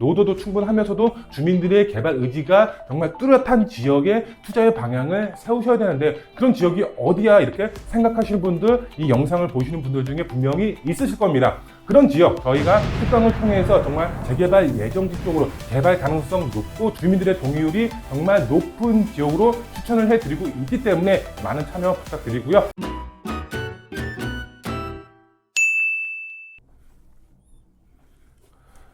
노도도 충분하면서도 주민들의 개발 의지가 정말 뚜렷한 지역에 투자의 방향을 세우셔야 되는데 그런 지역이 어디야 이렇게 생각하시는 분들, 이 영상을 보시는 분들 중에 분명히 있으실 겁니다. 그런 지역 저희가 특강을 통해서 정말 재개발 예정지 쪽으로 개발 가능성 높고 주민들의 동의율이 정말 높은 지역으로 추천을 해드리고 있기 때문에 많은 참여 부탁드리고요.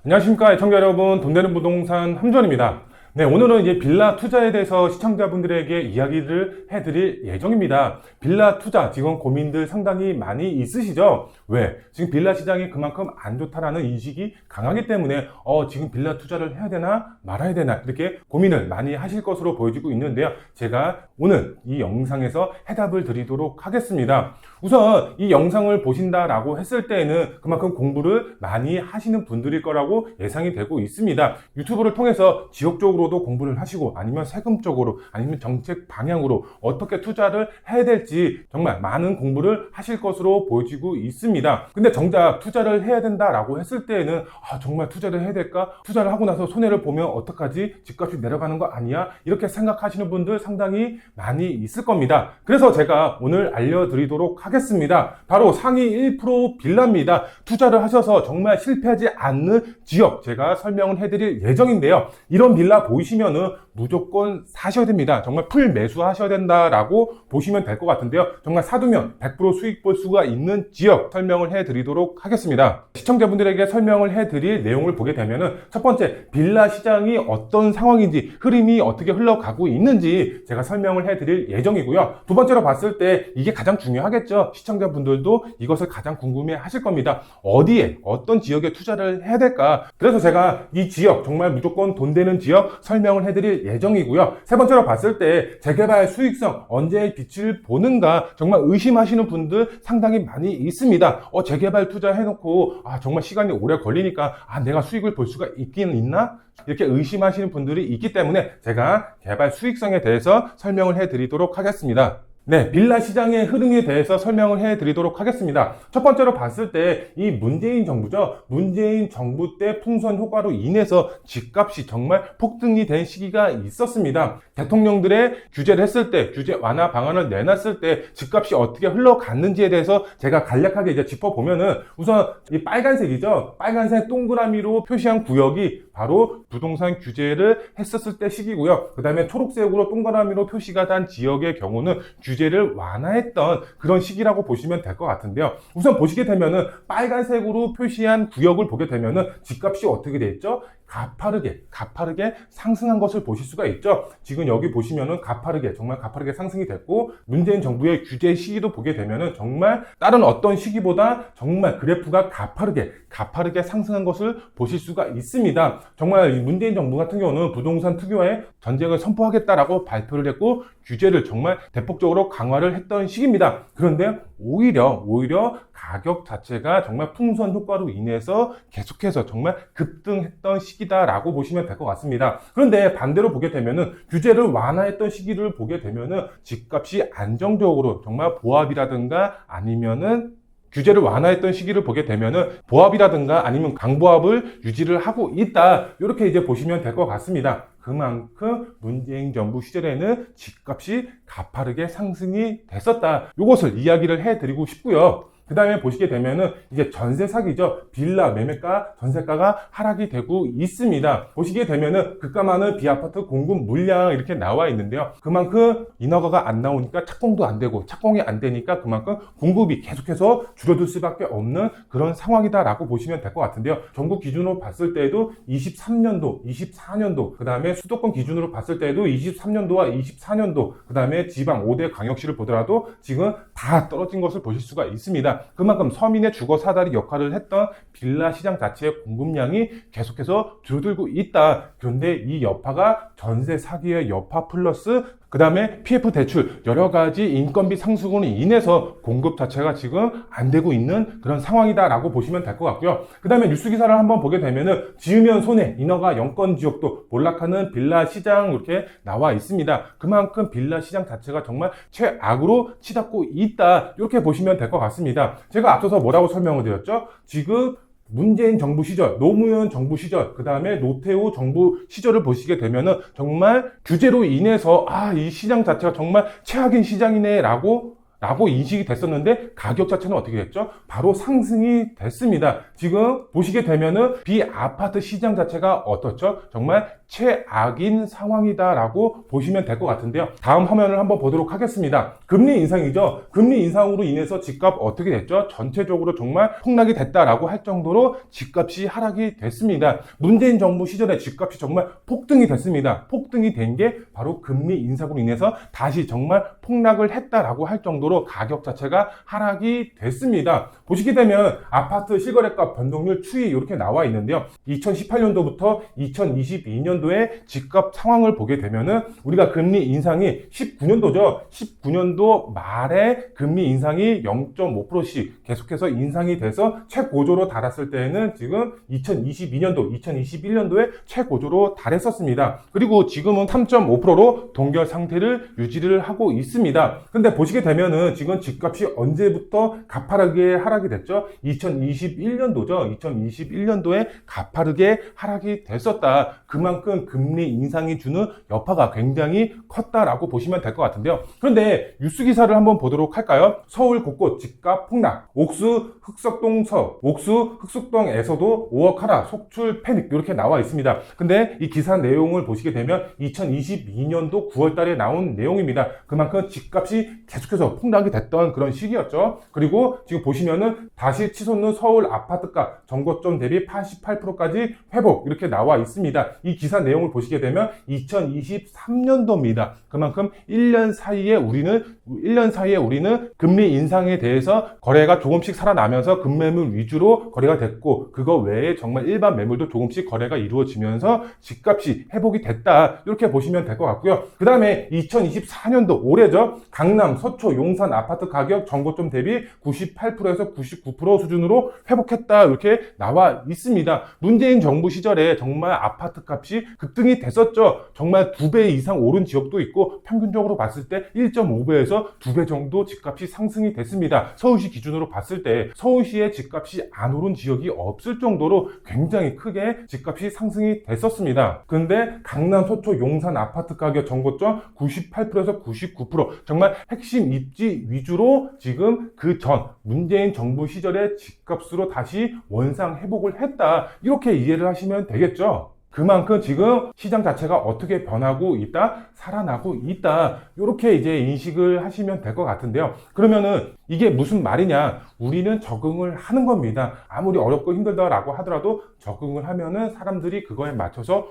안녕하십니까 애청자 여러분, 돈 되는 부동산 함전입니다. 네, 오늘은 이제 빌라 투자에 대해서 시청자분들에게 이야기를 해드릴 예정입니다. 빌라 투자 지금 고민들 상당히 많이 있으시죠? 왜? 지금 빌라 시장이 그만큼 안 좋다라는 인식이 강하기 때문에 지금 빌라 투자를 해야 되나 말아야 되나 이렇게 고민을 많이 하실 것으로 보여지고 있는데요. 제가 오늘 이 영상에서 해답을 드리도록 하겠습니다. 우선 이 영상을 보신다라고 했을 때에는 그만큼 공부를 많이 하시는 분들일 거라고 예상이 되고 있습니다. 유튜브를 통해서 지역적으로도 공부를 하시고 아니면 세금 쪽으로 아니면 정책 방향으로 어떻게 투자를 해야 될지 정말 많은 공부를 하실 것으로 보여지고 있습니다. 근데 정작 투자를 해야 된다라고 했을 때에는 정말 투자를 해야 될까? 투자를 하고 나서 손해를 보면 어떡하지? 집값이 내려가는 거 아니야? 이렇게 생각하시는 분들 상당히 많이 있을 겁니다. 그래서 제가 오늘 알려드리도록 하겠습니다. 바로 상위 1% 빌라입니다. 투자를 하셔서 정말 실패하지 않는 지역 제가 설명을 해드릴 예정인데요. 이런 빌라 보이시면은 무조건 사셔야 됩니다. 정말 풀 매수하셔야 된다라고 보시면 될 것 같은데요. 정말 사두면 100% 수익 볼 수가 있는 지역 설명을 해드리도록 하겠습니다. 시청자분들에게 설명을 해드릴 내용을 보게 되면은 첫 번째, 빌라 시장이 어떤 상황인지 흐름이 어떻게 흘러가고 있는지 제가 설명을 해드릴 예정이고요. 두 번째로 봤을 때 이게 가장 중요하겠죠. 시청자분들도 이것을 가장 궁금해 하실 겁니다. 어디에 어떤 지역에 투자를 해야 될까? 그래서 제가 이 지역 정말 무조건 돈 되는 지역 설명을 해드릴 예정이고요. 세 번째로 봤을 때 재개발 수익성 언제 빛을 보는가 정말 의심하시는 분들 상당히 많이 있습니다. 재개발 투자해놓고 정말 시간이 오래 걸리니까 내가 수익을 볼 수가 있긴 있나? 이렇게 의심하시는 분들이 있기 때문에 제가 개발 수익성에 대해서 설명을 해드리도록 하겠습니다. 네, 빌라 시장의 흐름에 대해서 설명을 해드리도록 하겠습니다. 첫 번째로 봤을 때 이 문재인 정부죠. 문재인 정부 때 풍선 효과로 인해서 집값이 정말 폭등이 된 시기가 있었습니다. 대통령들의 규제를 했을 때, 규제 완화 방안을 내놨을 때 집값이 어떻게 흘러갔는지에 대해서 제가 간략하게 이제 짚어보면은 우선 이 빨간색이죠. 빨간색 동그라미로 표시한 구역이 바로 부동산 규제를 했었을 때 시기고요. 그 다음에 초록색으로 동그라미로 표시가 된 지역의 경우는 규제를 완화했던 그런 시기라고 보시면 될 것 같은데요. 우선 보시게 되면은 빨간색으로 표시한 구역을 보게 되면은 집값이 어떻게 돼 있죠? 가파르게 상승한 것을 보실 수가 있죠. 지금 여기 보시면은 정말 가파르게 상승이 됐고, 문재인 정부의 규제 시기도 보게 되면은 정말 다른 어떤 시기보다 정말 그래프가 가파르게 상승한 것을 보실 수가 있습니다. 정말 문재인 정부 같은 경우는 부동산 특유의 전쟁을 선포하겠다라고 발표를 했고, 규제를 정말 대폭적으로 강화를 했던 시기입니다. 그런데 오히려 가격 자체가 정말 풍선 효과로 인해서 계속해서 정말 급등했던 시기다라고 보시면 될 것 같습니다. 그런데 반대로 보게 되면은 규제를 완화했던 시기를 보게 되면은 집값이 안정적으로 정말 보합이라든가 아니면은 규제를 완화했던 시기를 보게 되면은 보합이라든가 아니면 강보합을 유지를 하고 있다. 이렇게 이제 보시면 될 것 같습니다. 그만큼 문재인 정부 시절에는 집값이 가파르게 상승이 됐었다. 이것을 이야기를 해드리고 싶고요. 그 다음에 보시게 되면은 이제 전세 사기죠. 빌라 매매가 전세가가 하락이 되고 있습니다. 보시게 되면은 급가 많은 비아파트 공급 물량 이렇게 나와 있는데요. 그만큼 인허가가 안 나오니까 착공도 안 되고 착공이 안 되니까 그만큼 공급이 계속해서 줄어들 수밖에 없는 그런 상황이다라고 보시면 될 것 같은데요. 전국 기준으로 봤을 때에도 23년도, 24년도, 그 다음에 수도권 기준으로 봤을 때에도 23년도와 24년도, 그 다음에 지방 5대 광역시를 보더라도 지금 다 떨어진 것을 보실 수가 있습니다. 그만큼 서민의 주거 사다리 역할을 했던 빌라 시장 자체의 공급량이 계속해서 줄어들고 있다. 그런데 이 여파가 전세 사기의 여파 플러스 그 다음에 PF 대출 여러 가지 인건비 상승으로 인해서 공급 자체가 지금 안 되고 있는 그런 상황이다라고 보시면 될 것 같고요. 그 다음에 뉴스 기사를 한번 보게 되면은 지으면 손해, 인허가 영권 지역도 몰락하는 빌라 시장 이렇게 나와 있습니다. 그만큼 빌라 시장 자체가 정말 최악으로 치닫고 있다. 이렇게 보시면 될 것 같습니다. 제가 앞서서 뭐라고 설명을 드렸죠? 지금 문재인 정부 시절, 노무현 정부 시절, 그 다음에 노태우 정부 시절을 보시게 되면은 정말 규제로 인해서 이 시장 자체가 정말 최악인 시장이네 라고 인식이 됐었는데 가격 자체는 어떻게 됐죠? 바로 상승이 됐습니다. 지금 보시게 되면은 비아파트 시장 자체가 어떻죠? 정말 최악인 상황이다라고 보시면 될 것 같은데요. 다음 화면을 한번 보도록 하겠습니다. 금리 인상이죠. 금리 인상으로 인해서 집값 어떻게 됐죠? 전체적으로 정말 폭락이 됐다라고 할 정도로 집값이 하락이 됐습니다. 문재인 정부 시절에 집값이 정말 폭등이 됐습니다. 폭등이 된 게 바로 금리 인상으로 인해서 다시 정말 폭락을 했다라고 할 정도로 가격 자체가 하락이 됐습니다. 보시게 되면 아파트 실거래가 변동률 추이 이렇게 나와 있는데요. 2018년도부터 2022년도의 집값 상황을 보게 되면은 우리가 금리 인상이 19년도죠. 19년도 말에 금리 인상이 0.5%씩 계속해서 인상이 돼서 최고조로 달았을 때에는 지금 2022년도, 2021년도에 최고조로 달했었습니다. 그리고 지금은 3.5%로 동결 상태를 유지를 하고 있습니다. 근데 보시게 되면은 지금 집값이 언제부터 가파르게 하락이 됐죠? 2021년도죠. 2021년도에 가파르게 하락이 됐었다. 그만큼 금리 인상이 주는 여파가 굉장히 컸다라고 보시면 될 것 같은데요. 그런데 뉴스 기사를 한번 보도록 할까요? 서울 곳곳 집값 폭락, 옥수 흑석동에서도 5억 하락, 속출 패닉 이렇게 나와 있습니다. 근데 이 기사 내용을 보시게 되면 2022년도 9월 달에 나온 내용입니다. 그만큼 집값이 계속해서 폭락이 됐던 그런 시기였죠. 그리고 지금 보시면은 다시 치솟는 서울 아파트가 전고점 대비 88%까지 회복 이렇게 나와 있습니다. 이 기사 내용을 보시게 되면 2023년도입니다. 그만큼 1년 사이에 우리는 금리 인상에 대해서 거래가 조금씩 살아나면서 급매물 위주로 거래가 됐고 그거 외에 정말 일반 매물도 조금씩 거래가 이루어지면서 집값이 회복이 됐다. 이렇게 보시면 될 것 같고요. 그 다음에 2024년도 올해죠. 강남, 서초, 용산 아파트 가격 전고점 대비 98%에서 99% 수준으로 회복했다. 이렇게 나와 있습니다. 문재인 정부 시절에 정말 아파트 값이 급등이 됐었죠. 정말 2배 이상 오른 지역도 있고 평균적으로 봤을 때 1.5배에서 2배 정도 집값이 상승이 됐습니다. 서울시 기준으로 봤을 때 서울시의 집값이 안 오른 지역이 없을 정도로 굉장히 크게 집값이 상승이 됐었습니다. 근데 강남, 서초, 용산 아파트 가격 전고점 98%에서 99% 정말 핵심 입지 위주로 지금 그 전 문재인 정부 시절의 집값으로 다시 원상 회복을 했다. 이렇게 이해를 하시면 되겠죠. 그만큼 지금 시장 자체가 어떻게 변하고 있다, 살아나고 있다. 이렇게 이제 인식을 하시면 될 것 같은데요. 그러면은 이게 무슨 말이냐? 우리는 적응을 하는 겁니다. 아무리 어렵고 힘들다라고 하더라도 적응을 하면은 사람들이 그거에 맞춰서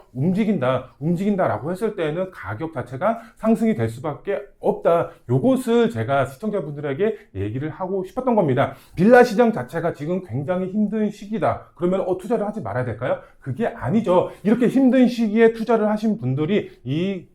움직인다라고 했을 때는 가격 자체가 상승이 될 수밖에 없다. 요것을 제가 시청자분들에게 얘기를 하고 싶었던 겁니다. 빌라 시장 자체가 지금 굉장히 힘든 시기다. 그러면 투자를 하지 말아야 될까요? 그게 아니죠. 이렇게 힘든 시기에 투자를 하신 분들이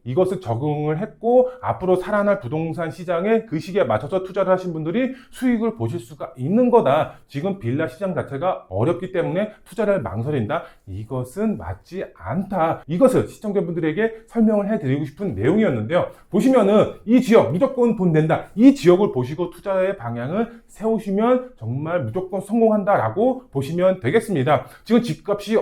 이것을 적응을 했고 앞으로 살아날 부동산 시장에 그 시기에 맞춰서 투자를 하신 분들이 수익을 보실 수가 있는 거다. 지금 빌라 시장 자체가 어렵기 때문에 투자를 망설인다. 이것은 맞지 않다. 이것을 시청자분들에게 설명을 해드리고 싶은 내용이었는데요. 보시면은 이 지역 무조건 돈 된다. 이 지역을 보시고 투자의 방향을 세우시면 정말 무조건 성공한다라고 보시면 되겠습니다. 지금 집값이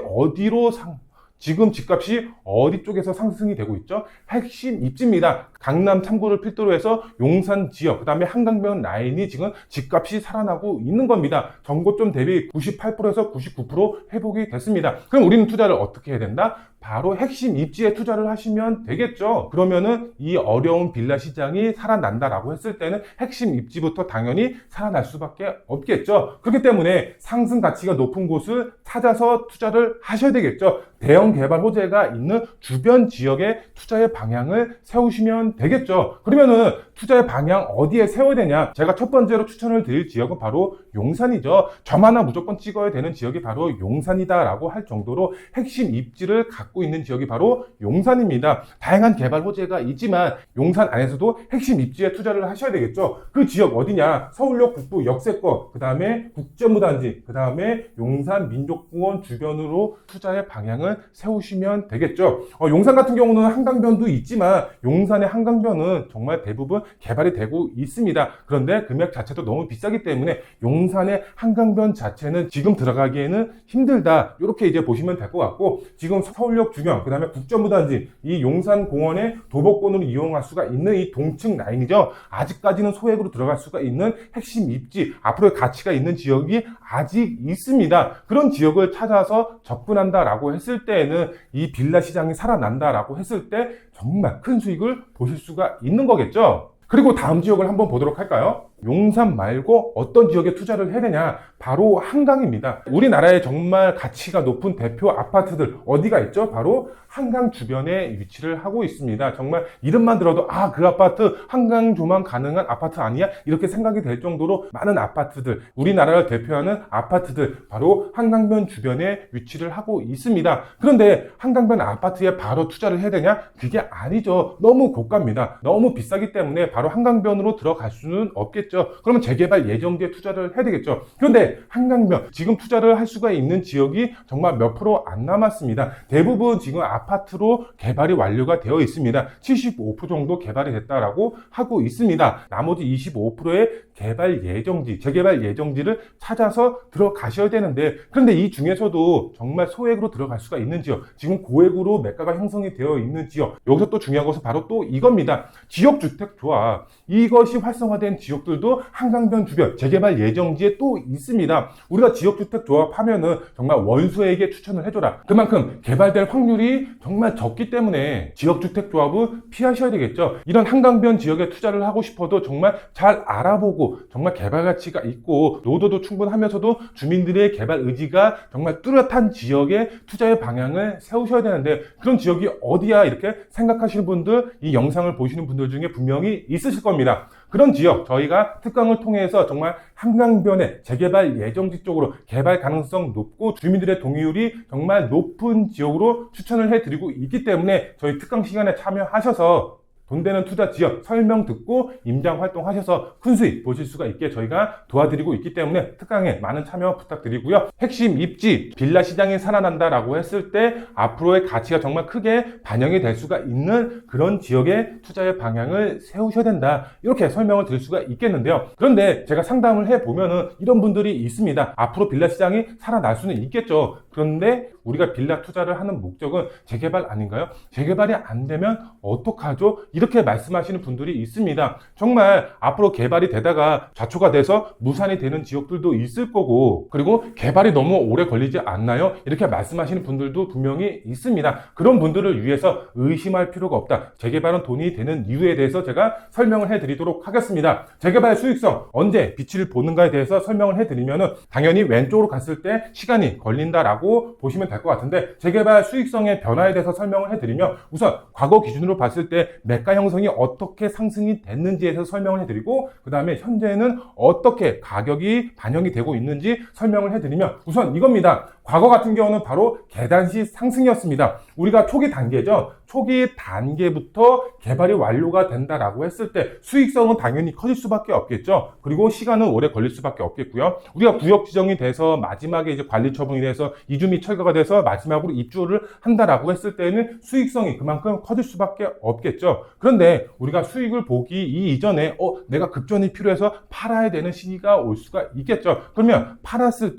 어디 쪽에서 상승이 되고 있죠? 핵심 입지입니다. 강남 3구를 필두로 해서 용산 지역, 그 다음에 한강변 라인이 지금 집값이 살아나고 있는 겁니다. 전고점 대비 98%에서 99% 회복이 됐습니다. 그럼 우리는 투자를 어떻게 해야 된다? 바로 핵심 입지에 투자를 하시면 되겠죠. 그러면은 이 어려운 빌라 시장이 살아난다라고 했을 때는 핵심 입지부터 당연히 살아날 수밖에 없겠죠. 그렇기 때문에 상승 가치가 높은 곳을 찾아서 투자를 하셔야 되겠죠. 대형 개발 호재가 있는 주변 지역에 투자의 방향을 세우시면 되겠죠. 그러면은 투자의 방향 어디에 세워야 되냐? 제가 첫 번째로 추천을 드릴 지역은 바로 용산이죠. 점 하나 무조건 찍어야 되는 지역이 바로 용산이다라고 할 정도로 핵심 입지를 갖고 갖고 있는 지역이 바로 용산입니다. 다양한 개발 호재가 있지만 용산 안에서도 핵심 입지에 투자를 하셔야 되겠죠. 그 지역 어디냐? 서울역 북부 역세권, 그 다음에 국제무단지, 그 다음에 용산 민족공원 주변으로 투자의 방향을 세우시면 되겠죠. 용산 같은 경우는 한강변도 있지만 용산의 한강변은 정말 대부분 개발이 되고 있습니다. 그런데 금액 자체도 너무 비싸기 때문에 용산의 한강변 자체는 지금 들어가기에는 힘들다. 이렇게 이제 보시면 될 것 같고, 지금 서울역 주변, 그 다음에 국제무단지, 이 용산공원의 도보권으로 이용할 수가 있는 이 동층 라인이죠. 아직까지는 소액으로 들어갈 수가 있는 핵심 입지, 앞으로의 가치가 있는 지역이 아직 있습니다. 그런 지역을 찾아서 접근한다라고 했을 때에는 이 빌라 시장이 살아난다라고 했을 때 정말 큰 수익을 보실 수가 있는 거겠죠. 그리고 다음 지역을 한번 보도록 할까요? 용산 말고 어떤 지역에 투자를 해야 되냐? 바로 한강입니다. 우리나라의 정말 가치가 높은 대표 아파트들 어디가 있죠? 바로 한강 주변에 위치를 하고 있습니다. 정말 이름만 들어도 그 아파트 한강 조망 가능한 아파트 아니야? 이렇게 생각이 될 정도로 많은 아파트들, 우리나라를 대표하는 아파트들 바로 한강변 주변에 위치를 하고 있습니다. 그런데 한강변 아파트에 바로 투자를 해야 되냐? 그게 아니죠. 너무 고가입니다. 너무 비싸기 때문에 바로 한강변으로 들어갈 수는 없겠죠. 그러면 재개발 예정지에 투자를 해야 되겠죠. 그런데 한강변 지금 투자를 할 수가 있는 지역이 정말 몇 프로 안 남았습니다. 대부분 지금 아파트로 개발이 완료가 되어 있습니다. 75% 정도 개발이 됐다라고 하고 있습니다. 나머지 25%의 개발 예정지, 재개발 예정지를 찾아서 들어가셔야 되는데, 그런데 이 중에서도 정말 소액으로 들어갈 수가 있는 지역, 지금 고액으로 매가가 형성이 되어 있는 지역, 여기서 또 중요한 것은 바로 또 이겁니다. 지역주택조합, 이것이 활성화된 지역들도 한강변 주변 재개발 예정지에 또 있습니다. 우리가 지역주택조합 하면은 정말 원수에게 추천을 해줘라. 그만큼 개발될 확률이 정말 적기 때문에 지역주택조합은 피하셔야 되겠죠. 이런 한강변 지역에 투자를 하고 싶어도 정말 잘 알아보고 정말 개발 가치가 있고 노도도 충분하면서도 주민들의 개발 의지가 정말 뚜렷한 지역에 투자의 방향을 세우셔야 되는데, 그런 지역이 어디야? 이렇게 생각하시는 분들, 이 영상을 보시는 분들 중에 분명히 있으실 겁니다. 그런 지역 저희가 특강을 통해서 정말 한강변의 재개발 예정지 쪽으로 개발 가능성 높고 주민들의 동의율이 정말 높은 지역으로 추천을 해드리고 있기 때문에 저희 특강 시간에 참여하셔서 돈 되는 투자 지역 설명 듣고 임장 활동하셔서 큰 수익 보실 수가 있게 저희가 도와드리고 있기 때문에 특강에 많은 참여 부탁드리고요. 핵심 입지, 빌라 시장이 살아난다라고 했을 때 앞으로의 가치가 정말 크게 반영이 될 수가 있는 그런 지역의 투자의 방향을 세우셔야 된다. 이렇게 설명을 드릴 수가 있겠는데요. 그런데 제가 상담을 해보면은 이런 분들이 있습니다. 앞으로 빌라 시장이 살아날 수는 있겠죠. 그런데 우리가 빌라 투자를 하는 목적은 재개발 아닌가요? 재개발이 안 되면 어떡하죠? 이렇게 말씀하시는 분들이 있습니다. 정말 앞으로 개발이 되다가 좌초가 돼서 무산이 되는 지역들도 있을 거고, 그리고 개발이 너무 오래 걸리지 않나요? 이렇게 말씀하시는 분들도 분명히 있습니다. 그런 분들을 위해서 의심할 필요가 없다. 재개발은 돈이 되는 이유에 대해서 제가 설명을 해드리도록 하겠습니다. 재개발 수익성 언제 빛을 보는가에 대해서 설명을 해드리면은 당연히 왼쪽으로 갔을 때 시간이 걸린다라고 보시면 될 것 같은데, 재개발 수익성의 변화에 대해서 설명을 해드리면 우선 과거 기준으로 봤을 때 매가 형성이 어떻게 상승이 됐는지에 대해서 설명을 해드리고, 그 다음에 현재는 어떻게 가격이 반영이 되고 있는지 설명을 해드리면 우선 이겁니다. 과거 같은 경우는 바로 계단식 상승이었습니다. 우리가 초기 단계죠. 초기 단계부터 개발이 완료가 된다라고 했을 때 수익성은 당연히 커질 수밖에 없겠죠. 그리고 시간은 오래 걸릴 수밖에 없겠고요. 우리가 구역 지정이 돼서 마지막에 이제 관리 처분이 돼서 이주 및 철거가 돼서 마지막으로 입주를 한다라고 했을 때는 수익성이 그만큼 커질 수밖에 없겠죠. 그런데 우리가 수익을 보기 이전에 내가 급전이 필요해서 팔아야 되는 시기가 올 수가 있겠죠. 그러면 팔았을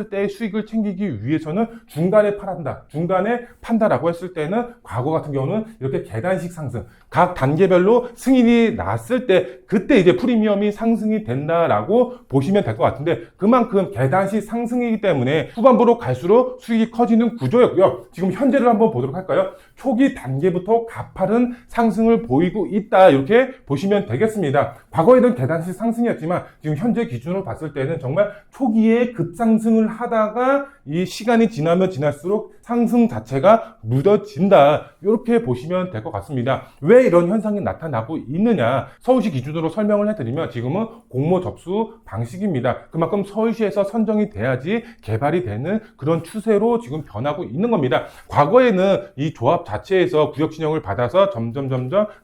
때의 수익을 챙기기 위해서는 중간에 판다라고 했을 때는 과거 같은 경우는 이렇게 계단식 상승, 각 단계별로 승인이 났을 때 그때 이제 프리미엄이 상승이 된다라고 보시면 될 것 같은데, 그만큼 계단식 상승이기 때문에 후반부로 갈수록 수익이 커지는 구조였고요. 지금 현재를 한번 보도록 할까요? 초기 단계부터 가파른 상승을 보이고 있다, 이렇게 보시면 되겠습니다. 과거에는 계단식 상승이었지만 지금 현재 기준으로 봤을 때는 정말 초기에 급상승을 하다가 이 시간이 지나면 지날수록 상승 자체가 무뎌진다. 이렇게 보시면 될 것 같습니다. 왜 이런 현상이 나타나고 있느냐? 서울시 기준으로 설명을 해드리면 지금은 공모 접수 방식입니다. 그만큼 서울시에서 선정이 돼야지 개발이 되는 그런 추세로 지금 변하고 있는 겁니다. 과거에는 이 조합 자체에서 구역 진영을 받아서 점점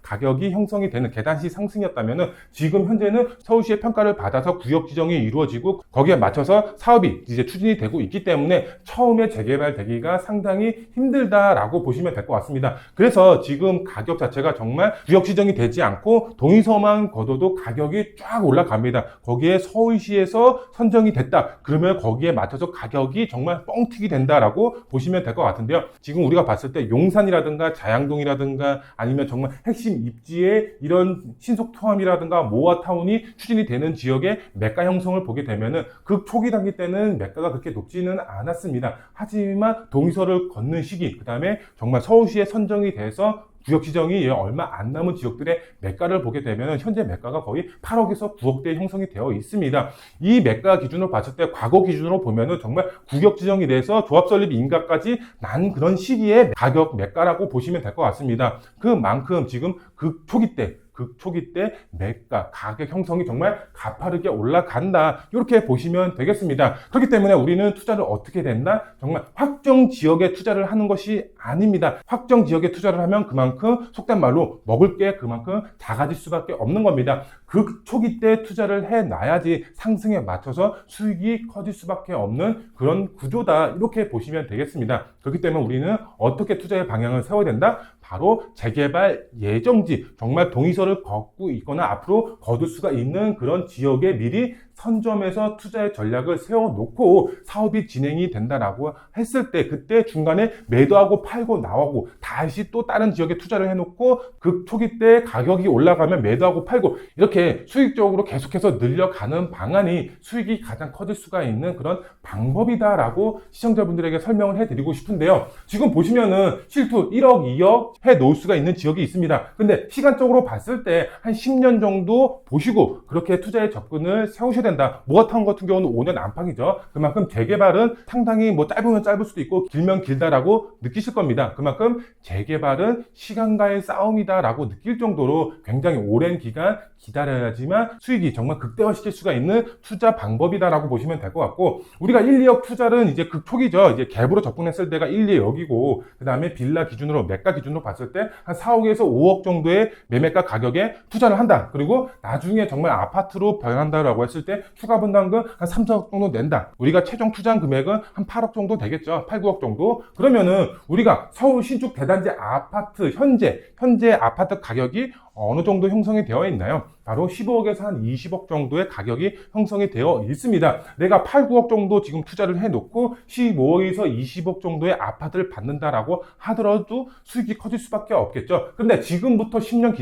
가격이 형성이 되는 계단식 상승이었다면 지금 현재는 서울시의 평가를 받아서 구역 지정이 이루어지고 거기에 맞춰서 사업이 이제 추진이 되고 있기 때문에 처음에 재개발되기가 상당히 힘들다라고 보시면 될 것 같습니다. 그래서 지금 가격 자체가 정말 구역 지정이 되지 않고 동의서만 거둬도 가격이 쫙 올라갑니다. 거기에 서울시에서 선정이 됐다. 그러면 거기에 맞춰서 가격이 정말 뻥튀기 된다라고 보시면 될 것 같은데요. 지금 우리가 봤을 때 용산이라든가 자양동이라든가 아니면 정말 핵심 입지에 이런 신속토함이라든가 모아타운이 추진이 되는 지역의 매가 형성을 보게 되면은 그 초기 단기 때는 매가가 그렇게 높지는 않았습니다. 하지만 동의서를 걷는 시기, 그 다음에 정말 서울시에 선정이 돼서 구역 지정이 얼마 안 남은 지역들의 매가를 보게 되면 현재 매가가 거의 8억에서 9억대 형성이 되어 있습니다. 이 매가 기준으로 봤을 때 과거 기준으로 보면은 정말 구역 지정이 돼서 조합 설립 인가까지 난 그런 시기의 가격 매가라고 보시면 될 것 같습니다. 그만큼 지금 극초기 때 매가 가격 형성이 정말 가파르게 올라간다. 이렇게 보시면 되겠습니다. 그렇기 때문에 우리는 투자를 어떻게 된다? 정말 확정 지역에 투자를 하는 것이 아닙니다. 확정 지역에 투자를 하면 그만큼 속된 말로 먹을 게 그만큼 작아질 수밖에 없는 겁니다. 극초기 때 투자를 해놔야지 상승에 맞춰서 수익이 커질 수밖에 없는 그런 구조다. 이렇게 보시면 되겠습니다. 그렇기 때문에 우리는 어떻게 투자의 방향을 세워야 된다? 바로 재개발 예정지, 정말 동의서를 걷고 있거나 앞으로 거둘 수가 있는 그런 지역에 미리 선점해서 투자의 전략을 세워놓고 사업이 진행이 된다라고 했을 때 그때 중간에 매도하고 팔고 나오고 다시 또 다른 지역에 투자를 해놓고 그 초기 때 가격이 올라가면 매도하고 팔고 이렇게 수익적으로 계속해서 늘려가는 방안이 수익이 가장 커질 수가 있는 그런 방법이다라고 시청자분들에게 설명을 해드리고 싶은데요. 지금 보시면은 실투 1억, 2억 해놓을 수가 있는 지역이 있습니다. 근데 시간적으로 봤을 때 한 10년 정도 보시고 그렇게 투자에 접근을 세우셔야 된다. 모아타운 같은 경우는 5년 안팎이죠. 그만큼 재개발은 상당히 짧으면 짧을 수도 있고 길면 길다라고 느끼실 겁니다. 그만큼 재개발은 시간과의 싸움이다라고 느낄 정도로 굉장히 오랜 기간 기다려야지만 수익이 정말 극대화시킬 수가 있는 투자 방법이다라고 보시면 될 것 같고 우리가 1, 2억 투자는 이제 극초기죠. 이제 갭으로 접근했을 때가 1, 2억이고 그 다음에 빌라 기준으로 매가 기준으로 봤을 때 한 4억에서 5억 정도의 매매가 가격에 투자를 한다. 그리고 나중에 정말 아파트로 변한다라고 했을 때 추가 분담금 한 3, 4억 정도 낸다. 우리가 최종 투자 금액은 한 8억 정도 되겠죠. 8, 9억 정도. 그러면은 우리가 서울 신축 대단지 아파트 현재 아파트 가격이 어느 정도 형성이 되어 있나요? 바로 15억에서 한 20억 정도의 가격이 형성이 되어 있습니다. 내가 8, 9억 정도 지금 투자를 해놓고 15억에서 20억 정도의 아파트를 받는다라고 하더라도 수익이 커질 수밖에 없겠죠. 근데 지금부터 10년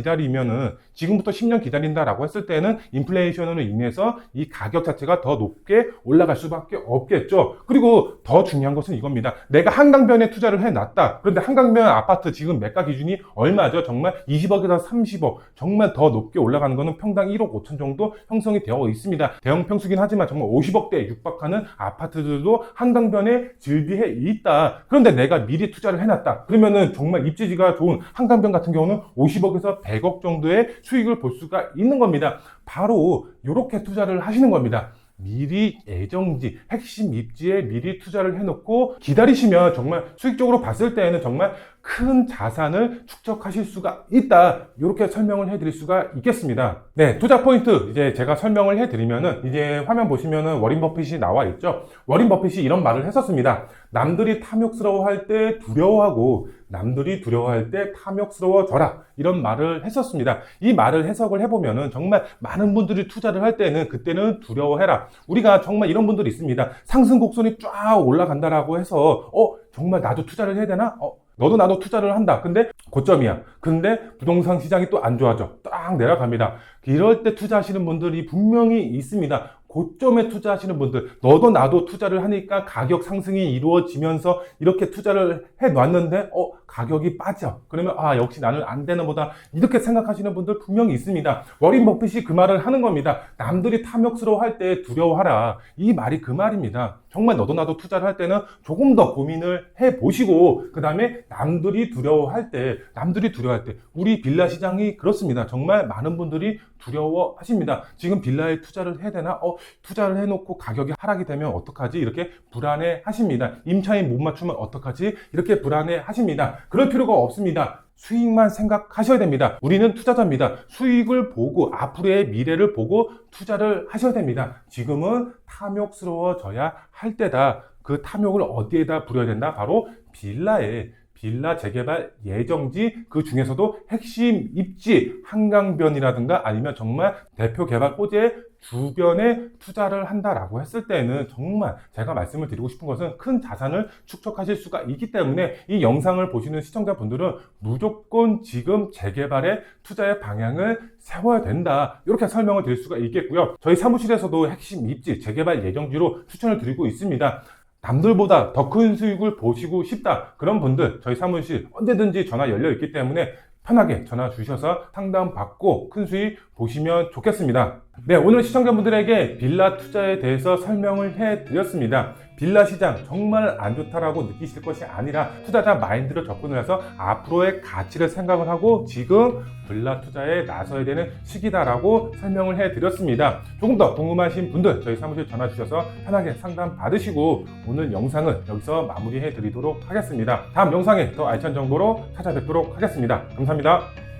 기다린다라고 했을 때는 인플레이션으로 인해서 이 가격 자체가 더 높게 올라갈 수밖에 없겠죠. 그리고 더 중요한 것은 이겁니다. 내가 한강변에 투자를 해놨다. 그런데 한강변 아파트 지금 매가 기준이 얼마죠? 정말 20억에서 30억. 정말 더 높게 올라가는 거는 평당 1억 5천 정도 형성이 되어 있습니다. 대형 평수긴 하지만 정말 50억대에 육박하는 아파트들도 한강변에 즐비해 있다. 그런데 내가 미리 투자를 해놨다. 그러면은 정말 입지가 좋은 한강변 같은 경우는 50억에서 100억 정도의 수익을 볼 수가 있는 겁니다. 바로 이렇게 투자를 하시는 겁니다. 미리 예정지, 핵심 입지에 미리 투자를 해놓고 기다리시면 정말 수익적으로 봤을 때에는 정말 큰 자산을 축적하실 수가 있다. 이렇게 설명을 해드릴 수가 있겠습니다. 네, 투자 포인트 이제 제가 설명을 해드리면은 이제 화면 보시면은 워린 버핏이 나와 있죠. 워린 버핏이 이런 말을 했었습니다. 남들이 탐욕스러워할 때 두려워하고 남들이 두려워할 때 탐욕스러워져라. 이런 말을 했었습니다. 이 말을 해석을 해보면은 정말 많은 분들이 투자를 할 때는 그때는 두려워해라. 우리가 정말 이런 분들이 있습니다. 상승 곡선이 쫙 올라간다라고 해서 정말 나도 투자를 해야 되나? 너도 나도 투자를 한다. 근데 고점이야. 근데 부동산 시장이 또 안 좋아져. 딱 내려갑니다. 이럴 때 투자하시는 분들이 분명히 있습니다. 고점에 투자하시는 분들, 너도 나도 투자를 하니까 가격 상승이 이루어지면서 이렇게 투자를 해 놨는데 가격이 빠져. 그러면 역시 나는 안 되는 보다, 이렇게 생각하시는 분들 분명히 있습니다. 워린 버핏이 그 말을 하는 겁니다. 남들이 탐욕스러워할 때 두려워하라. 이 말이 그 말입니다. 정말 너도 나도 투자를 할 때는 조금 더 고민을 해보시고, 그 다음에 남들이 두려워할 때 우리 빌라 시장이 그렇습니다. 정말 많은 분들이 두려워하십니다. 지금 빌라에 투자를 해야 되나? 투자를 해놓고 가격이 하락이 되면 어떡하지? 이렇게 불안해 하십니다. 임차인 못 맞추면 어떡하지? 이렇게 불안해 하십니다. 그럴 필요가 없습니다. 수익만 생각하셔야 됩니다. 우리는 투자자입니다. 수익을 보고 앞으로의 미래를 보고 투자를 하셔야 됩니다. 지금은 탐욕스러워져야 할 때다. 그 탐욕을 어디에다 부려야 된다? 바로 빌라 재개발 예정지, 그 중에서도 핵심 입지 한강변이라든가 아니면 정말 대표 개발 호재 주변에 투자를 한다라고 했을 때는 정말 제가 말씀을 드리고 싶은 것은 큰 자산을 축적하실 수가 있기 때문에 이 영상을 보시는 시청자분들은 무조건 지금 재개발에 투자의 방향을 세워야 된다, 이렇게 설명을 드릴 수가 있겠고요. 저희 사무실에서도 핵심 입지 재개발 예정지로 추천을 드리고 있습니다. 남들보다 더 큰 수익을 보시고 싶다, 그런 분들 저희 사무실 언제든지 전화 열려 있기 때문에 편하게 전화 주셔서 상담 받고 큰 수익 보시면 좋겠습니다. 네, 오늘 시청자분들에게 빌라 투자에 대해서 설명을 해드렸습니다. 빌라 시장 정말 안 좋다라고 느끼실 것이 아니라 투자자 마인드로 접근을 해서 앞으로의 가치를 생각을 하고 지금 빌라 투자에 나서야 되는 시기다라고 설명을 해드렸습니다. 조금 더 궁금하신 분들 저희 사무실 전화 주셔서 편하게 상담 받으시고 오늘 영상은 여기서 마무리해 드리도록 하겠습니다. 다음 영상에 더 알찬 정보로 찾아뵙도록 하겠습니다. 감사합니다.